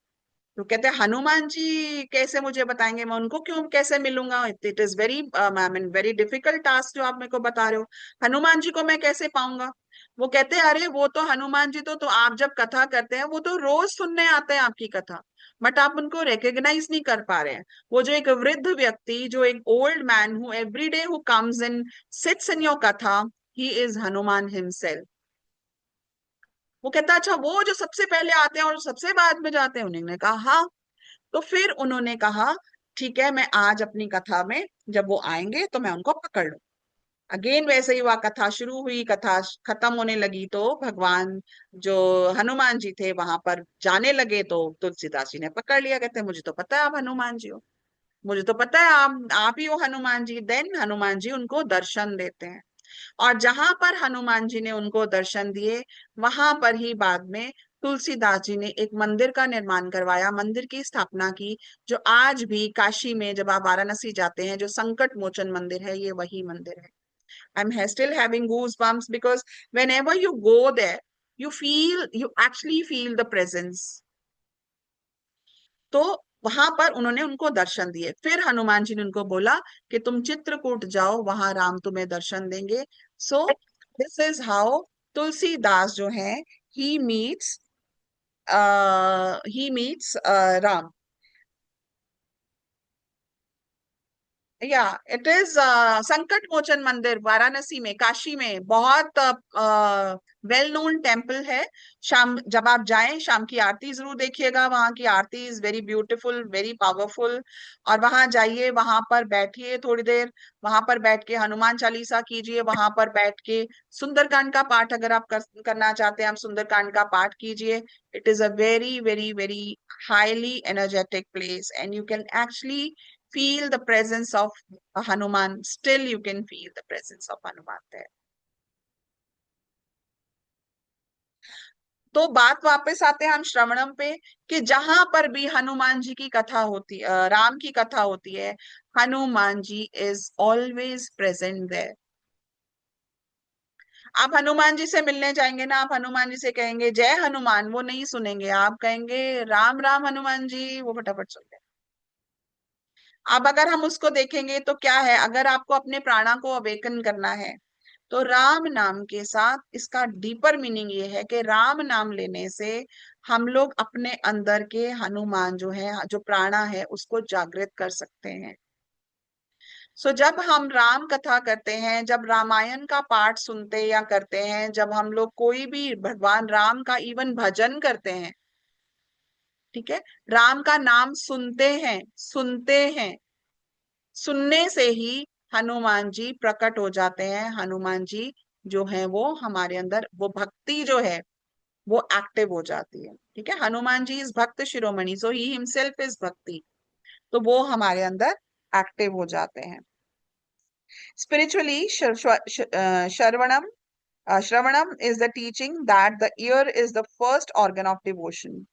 तो कहते हैं हनुमान जी कैसे मुझे बताएंगे, मैं उनको क्यों कैसे मिलूंगा? It is very I mean very difficult task जो आप मेरे को बता रहे हो, हनुमान जी को मैं कैसे पाऊंगा? वो कहते हैं, अरे वो तो हनुमान जी तो आप जब कथा करते हैं वो तो रोज सुनने आते हैं आपकी कथा, बट आप उनको रिकॉग्नाइज नहीं कर पा रहे हैं। वो जो एक वृद्ध व्यक्ति, जो एक old man who every day who comes in sits in your कथा, ही इज हनुमान हिमसेल्फ। वो कहता, अच्छा वो जो सबसे पहले आते हैं और सबसे बाद में जाते हैं? उन्होंने कहा हाँ। तो फिर उन्होंने कहा, ठीक है, मैं आज अपनी कथा में जब वो आएंगे तो मैं उनको पकड़ लूं। अगेन वैसे ही हुआ, कथा शुरू हुई, कथा खत्म होने लगी तो भगवान जो हनुमान जी थे वहां पर जाने लगे, तो तुलसीदास जी ने पकड़ लिया। कहते मुझे तो पता है आप हनुमान जी हो, मुझे तो पता है आप ही हो हनुमान जी। देन हनुमान जी उनको दर्शन देते हैं, और जहां पर हनुमान जी ने उनको दर्शन दिए, वहां पर ही बाद में तुलसीदास जी ने एक मंदिर का निर्माण करवाया, मंदिर की स्थापना की, जो आज भी काशी में जब आप वाराणसी जाते हैं, जो संकट मोचन मंदिर है, ये वही मंदिर है। I'm still having goosebumps because whenever you go there, you actually feel the presence. तो वहां पर उन्होंने उनको दर्शन दिए। फिर हनुमान जी ने उनको बोला कि तुम चित्रकूट जाओ, वहां राम तुम्हें दर्शन देंगे। सो दिस इज हाउ तुलसीदास जो है, he meets he meets Ram. या इट इज संकट मोचन मंदिर, वाराणसी में, काशी में, बहुत वेल नोन टेम्पल है। शाम जब आप जाएं, शाम की आरती जरूर देखिएगा, वहां की aarti is very beautiful, very powerful. और वहां जाइए, वहां पर बैठिए थोड़ी देर, वहां पर बैठ के हनुमान चालीसा कीजिए, वहां पर बैठ के सुंदरकांड का पाठ अगर आप करना चाहते हैं, आप सुंदरकांड का पाठ कीजिए। It is a very very very highly energetic place, and you can actually feel the presence of Hanuman. Still, you can feel the presence of Hanuman there. तो बात वापस आते हैं हम श्रवणम पे, कि जहां पर भी हनुमान जी की कथा होती, राम की कथा होती है, Hanuman ji is always present there. आप हनुमान जी से मिलने जाएंगे ना, आप हनुमान जी से कहेंगे जय हनुमान, वो नहीं सुनेंगे, आप कहेंगे राम राम हनुमान जी, वो फटाफट सुन लेंगे। अब अगर हम उसको देखेंगे तो क्या है, अगर आपको अपने प्राणा को अवेकन करना है तो राम नाम के साथ इसका डीपर मीनिंग ये है कि राम नाम लेने से हम लोग अपने अंदर के हनुमान जो है, जो प्राणा है, उसको जागृत कर सकते हैं। सो जब हम राम कथा करते हैं, जब रामायण का पाठ सुनते या करते हैं, जब हम लोग कोई भी भगवान राम का इवन भजन करते हैं, ठीक है, राम का नाम सुनते हैं, सुनने से ही हनुमान जी प्रकट हो जाते हैं। हनुमान जी जो है वो हमारे अंदर, वो भक्ति जो है वो एक्टिव हो जाती है। ठीक है, हनुमान जी इस भक्त शिरोमणि, सो ही हिमसेल्फ इज भक्ति, तो वो हमारे अंदर एक्टिव हो जाते हैं। Spiritually, Shravanam is the teaching that the ear is the first organ of devotion.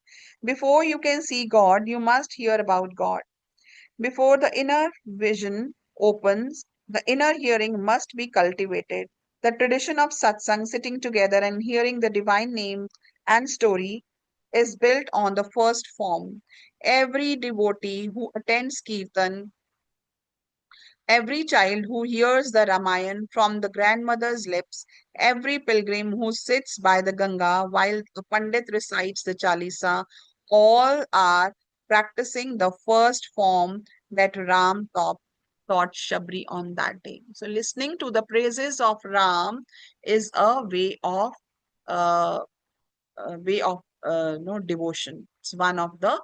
Before you can see God, you must hear about God. Before the inner vision opens, the inner hearing must be cultivated. The tradition of satsang, sitting together and hearing the divine name and story, is built on the first form. Every devotee who attends Kirtan, every child who hears the Ramayan from the grandmother's lips, every pilgrim who sits by the Ganga while the Pandit recites the Chalisa, all are practicing the first form that Ram taught Shabri on that day. So, listening to the praises of Ram is uh, a way of devotion. It's one of the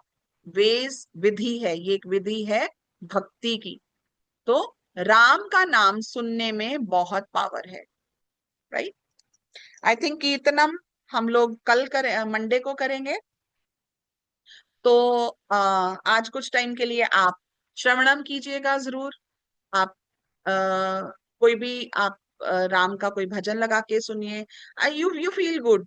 ways, विधि है, ये एक विधि है भक्ति की। तो राम का नाम सुनने में बहुत पावर है, राइट। आई थिंक कीर्तनम हम लोग कल करें, मंडे को करेंगे। तो आज कुछ टाइम के लिए आप श्रवणम कीजिएगा जरूर। आप आ, कोई भी आप राम का कोई भजन लगा के सुनिए, यू फील गुड,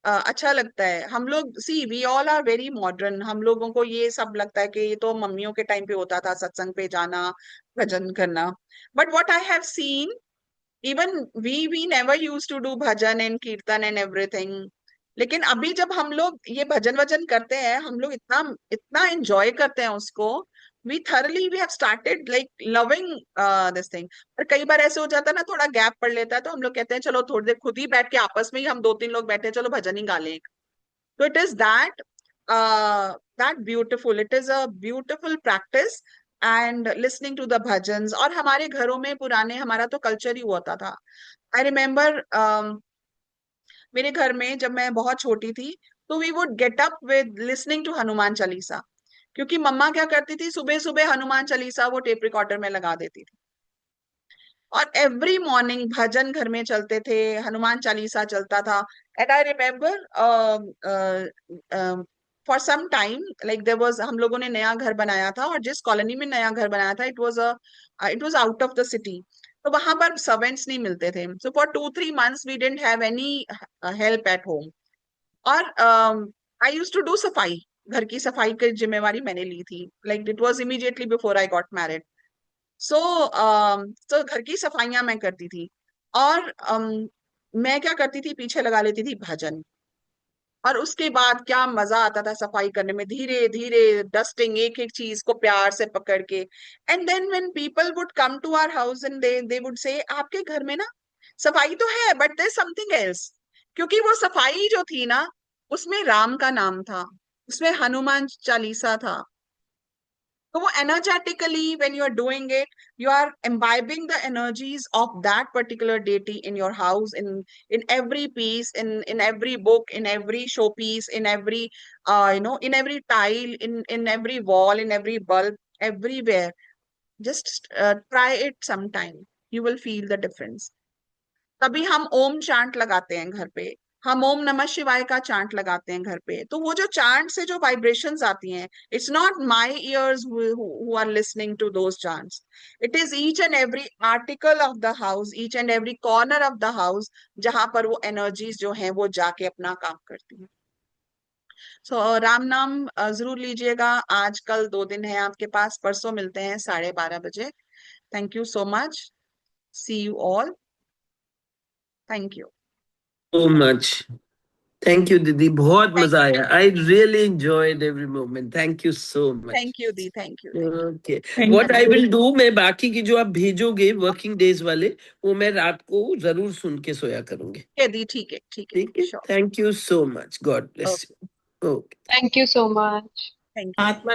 अच्छा लगता है। हम लोग, see we all are very modern, हम लोगों को ये सब लगता है कि ये तो मम्मियों के टाइम पे होता था, सत्संग पे जाना, भजन करना। But what I have seen, even we never use to do bhajan and kirtan and everything. लेकिन अभी जब हम लोग ये भजन वजन करते हैं, हम लोग इतना इतना एंजॉय करते हैं उसको, we thoroughly we have started like loving this thing. और कई बार ऐसे हो जाता है ना, थोड़ा गैप पड़ लेता है, तो हम लोग कहते हैं चलो थोड़ी देर खुद ही बैठ के आपस में ही हम दो तीन लोग बैठे हैं, चलो भजन ही गा लें। तो it is that beautiful, it is a beautiful practice and listening to the bhajans. और हमारे घरों में पुराने, हमारा तो कल्चर ही होता था। आई रिमेम्बर मेरे घर में जब मैं बहुत छोटी थी, तो we would get up with listening to Hanuman Chalisa, क्योंकि मम्मा क्या करती थी, सुबह सुबह हनुमान चालीसा वो टेप रिकॉर्डर में लगा देती थी, और एवरी मॉर्निंग भजन घर में चलते थे, हनुमान चालीसा चलता था। And I remember for some time, like there was, हम लोगों ने नया घर बनाया था, और जिस कॉलोनी में नया घर बनाया था, it was out of the city, तो वहां पर सर्वेंट्स नहीं मिलते थे। So for 2-3 months we didn't have any help at home. और आई यूज टू डू सफाई, घर की सफाई की जिम्मेवारी मैंने ली थी, like it was immediately before I got married. So तो घर की सफाइयां मैं करती थी, और मैं क्या करती थी, पीछे लगा लेती थी भजन। और उसके बाद क्या मजा आता था सफाई करने में, धीरे धीरे डस्टिंग, एक एक चीज को प्यार से पकड़ के। And then when people would come to our house and they would say, आपके घर में ना सफाई तो है बट देयर समथिंग एल्स, क्योंकि वो सफाई जो थी ना, उसमें राम का नाम था, उसमें हनुमान चालीसा था। So energetically, when you are doing it, you are imbibing the energies of that particular deity in your house, in every piece, in every book, in every showpiece, in every in every tile, in every wall, in every bulb, everywhere. Just try it sometime. You will feel the difference. तभी हम ओम chant लगाते हैं घर पे, हम ओम नमः शिवाय का चांट लगाते हैं घर पे, तो वो जो चांट से जो वाइब्रेशंस आती हैं, it's not my ears who are listening to those chants, it is each and every article of the house, each and every corner of the house, जहां पर वो एनर्जीज जो हैं वो जाके अपना काम करती हैं। सो राम नाम जरूर लीजिएगा। आज कल 2 दिन है आपके पास, परसों मिलते हैं 12:30 बजे। Thank you so much. See you all. Thank you. So much. Thank you दीदी, बहुत थैंक मजा आया। I really enjoyed every moment. Thank you so much. Thank you दी, thank you, thank okay, thank what I you. Will do, मैं बाकी की जो आप भेजोगे वर्किंग डेज वाले, वो मैं रात को जरूर सुन के सोया करूंगी। यू दी। ठीक है, ठीक है, ठीक है, sure. Thank you so much, God bless okay, you. Okay. Thank you so much. Thank you. आत्मा